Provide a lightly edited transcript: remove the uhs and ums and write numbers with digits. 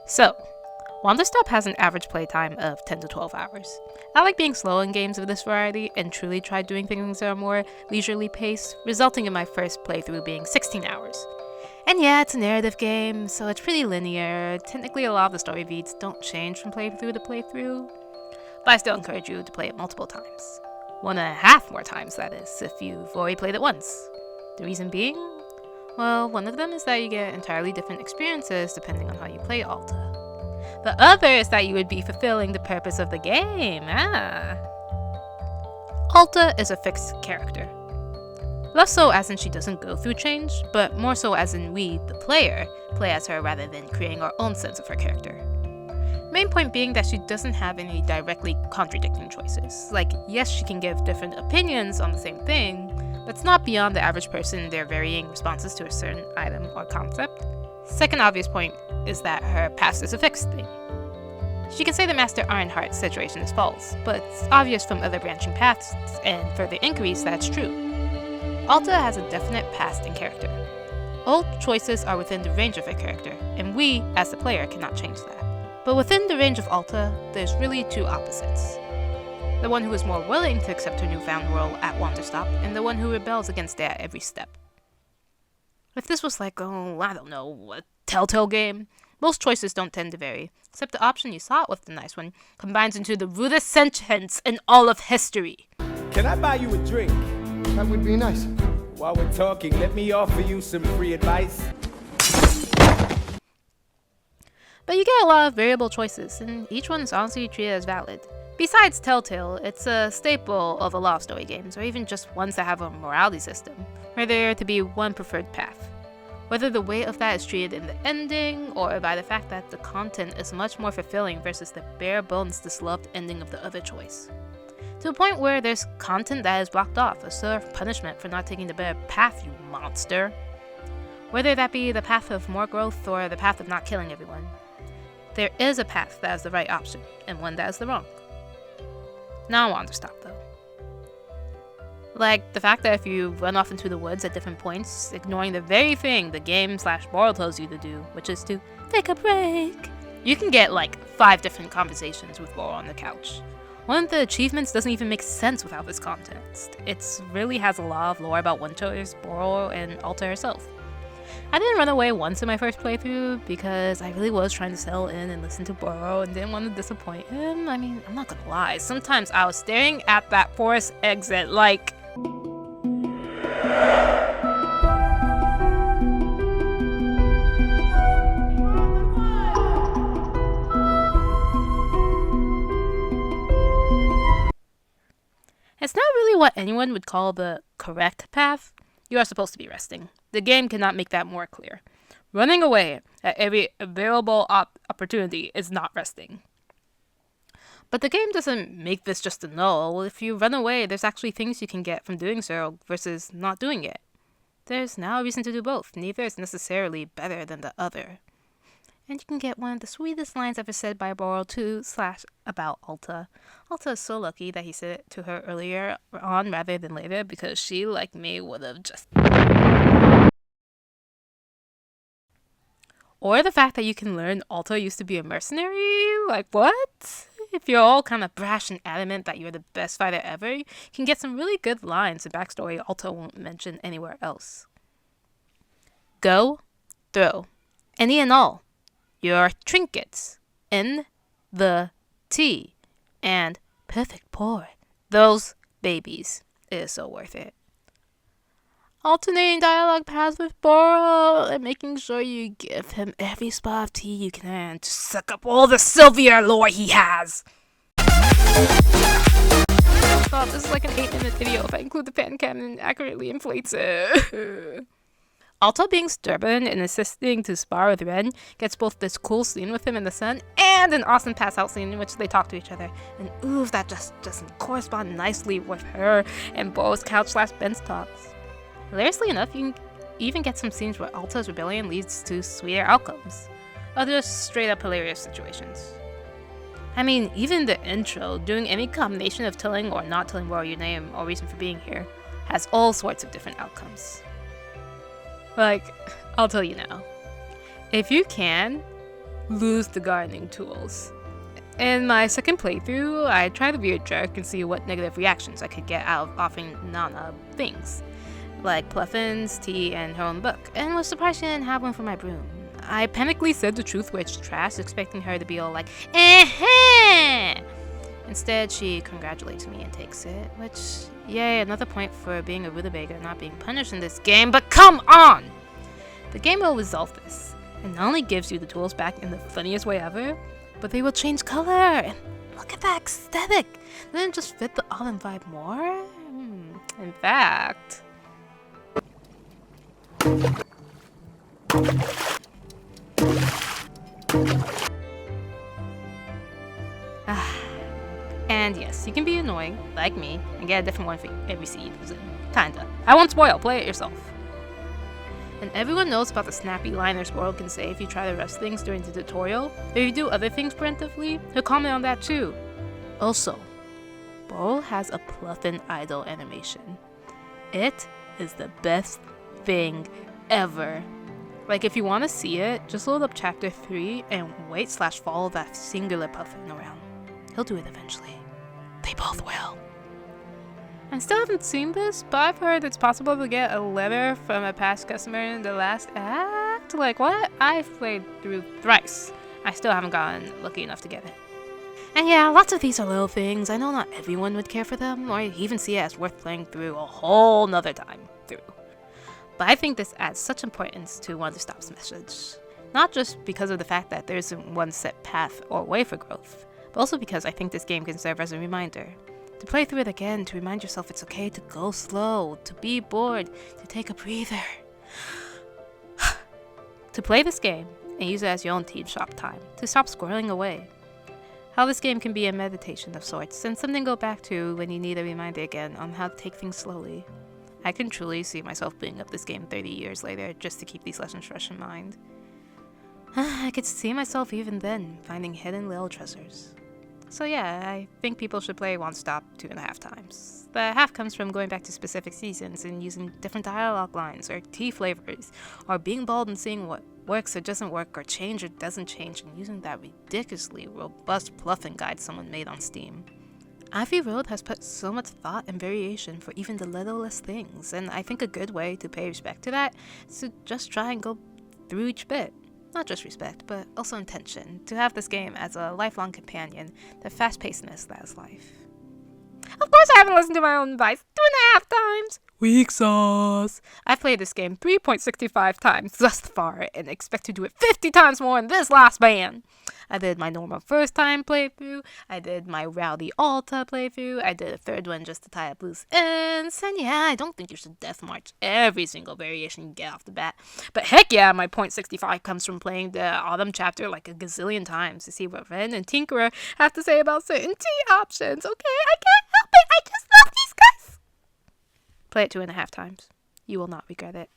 So, Wanderstop has an average playtime of 10 to 12 hours. I like being slow in games of this variety and truly tried doing things at a more leisurely pace, resulting in my first playthrough being 16 hours. And yeah, it's a narrative game, so it's pretty linear. Technically, a lot of the story beats don't change from playthrough to playthrough, but I still encourage you to play it multiple times. 1.5 more times, that is, if you've already played it once. The reason being? Well, one of them is that you get entirely different experiences depending on how you play Alta. The other is that you would be fulfilling the purpose of the game. Alta is a fixed character. Less so as in she doesn't go through change, but more so as in we, the player, play as her rather than creating our own sense of her character. Main point being that she doesn't have any directly contradicting choices. Like, yes, she can give different opinions on the same thing, but it's not beyond the average person in their varying responses to a certain item or concept. Second obvious point is that her past is a fixed thing. She can say the Master Ironheart's situation is false, but it's obvious from other branching paths and further inquiries that it's true. Alta has a definite past and character. All choices are within the range of her character, and we, as the player, cannot change that. But within the range of Alta, there's really two opposites. The one who is more willing to accept her newfound role at Wanderstop, and the one who rebels against it at every step. If this was like, I don't know, a Telltale game, most choices don't tend to vary, except the option you sought with the nice one combines into the rudest sentence in all of history. Can I buy you a drink? That would be nice. While we're talking, let me offer you some free advice. But you get a lot of variable choices, and each one is honestly treated as valid. Besides Telltale, it's a staple of a lot of story games, or even just ones that have a morality system, where there to be one preferred path. Whether the weight of that is treated in the ending, or by the fact that the content is much more fulfilling versus the bare bones disloved ending of the other choice. To a point where there's content that is blocked off, a sort of punishment for not taking the better path, you monster. Whether that be the path of more growth or the path of not killing everyone. There is a path that is the right option, and one that is the wrong. Now I Wanderstop though. Like the fact that if you run off into the woods at different points, ignoring the very thing the game/Boral tells you to do, which is to take a break, you can get like 5 different conversations with Boral on the couch. One of the achievements doesn't even make sense without this context. It really has a lot of lore about one choice, Boral, and Alta herself. I didn't run away once in my first playthrough because I really was trying to settle in and listen to Boral and didn't want to disappoint him. I mean, I'm not gonna lie, sometimes I was staring at that forest exit like... It's not really what anyone would call the correct path. You are supposed to be resting. The game cannot make that more clear. Running away at every available opportunity is not resting. But the game doesn't make this just a null. If you run away, there's actually things you can get from doing so versus not doing it. There's now a reason to do both. Neither is necessarily better than the other. And you can get one of the sweetest lines ever said by Boral to/about Alta. Alta is so lucky that he said it to her earlier on rather than later because she, like me, would have just... Or the fact that you can learn Alta used to be a mercenary? Like, what? If you're all kind of brash and adamant that you're the best fighter ever, you can get some really good lines and backstory Alta won't mention anywhere else. Go, throw, any and all. Your trinkets, in the tea, and perfect pour. Those babies. It is so worth it. Alternating dialogue paths with Boral and making sure you give him every spot of tea you can to suck up all the Sylvia lore he has. Oh, this is like an 8-minute video if I include the fan cam and accurately inflates it. Alta being stubborn and insisting to spar with Ren gets both this cool scene with him in the sun and an awesome pass-out scene in which they talk to each other. And ooh, that just doesn't correspond nicely with her and Bo's couch/bench talks. Hilariously enough, you can even get some scenes where Alta's rebellion leads to sweeter outcomes. Others straight-up hilarious situations. I mean, even the intro, doing any combination of telling or not telling Boro your name or reason for being here, has all sorts of different outcomes. Like, I'll tell you now. If you can, lose the gardening tools. In my second playthrough, I tried to be a jerk and see what negative reactions I could get out of offering Nana things, like Pluffin's tea and her own book, and was surprised she didn't have one for my broom. I panically said the truth, which trash, expecting her to be all like, eh-heh! Instead, she congratulates me and takes it, which, yay, another point for being a rutabaga not being punished in this game, but come on! The game will resolve this, and not only gives you the tools back in the funniest way ever, but they will change color, and look at that aesthetic! Doesn't it just fit the autumn vibe more? In fact... And yes, you can be annoying, like me, and get a different one for every seed. Kinda. I won't spoil, play it yourself. And everyone knows about the snappy line their squirrel can say if you try to rush things during the tutorial. If you do other things preemptively, he'll comment on that too. Also, Burl has a Pluffin idol animation. It is the best thing ever. Like, if you want to see it, just load up chapter 3 and wait/follow that singular Pluffin around. He'll do it eventually. They both will. I still haven't seen this, but I've heard it's possible to get a letter from a past customer in the last act. Like, what? I've played through thrice. I still haven't gotten lucky enough to get it. And yeah, lots of these are little things. I know not everyone would care for them, or even see it as worth playing through a whole nother time through. But I think this adds such importance to Wanderstop's message. Not just because of the fact that there isn't one set path or way for growth, but also because I think this game can serve as a reminder. To play through it again, to remind yourself it's okay to go slow, to be bored, to take a breather. To play this game and use it as your own team shop time, to stop squirreling away. How this game can be a meditation of sorts, and something to go back to when you need a reminder again on how to take things slowly. I can truly see myself picking up this game 30 years later just to keep these lessons fresh in mind. I could see myself even then finding hidden little treasures. So yeah, I think people should play Wanderstop 2.5 times. The half comes from going back to specific seasons and using different dialogue lines or tea flavors, or being bold and seeing what works or doesn't work, or change or doesn't change, and using that ridiculously robust Pluffin guide someone made on Steam. Ivy Road has put so much thought and variation for even the littlest things, and I think a good way to pay respect to that is to just try and go through each bit. Not just respect, but also intention, to have this game as a lifelong companion, the fast-pacedness that is life. Of course I haven't listened to my own advice 2.5 times! Weak sauce! I've played this game 3.65 times thus far, and expect to do it 50 times more in this last ban! I did my normal first time playthrough, I did my rowdy Alta playthrough, I did a third one just to tie up loose ends, and yeah, I don't think you should death march every single variation you get off the bat. But heck yeah, my .65 comes from playing the Autumn chapter like a gazillion times to see what Ren and Tinkerer have to say about certain tea options, okay? I can't help it, I just love these guys! Play it 2.5 times. You will not regret it.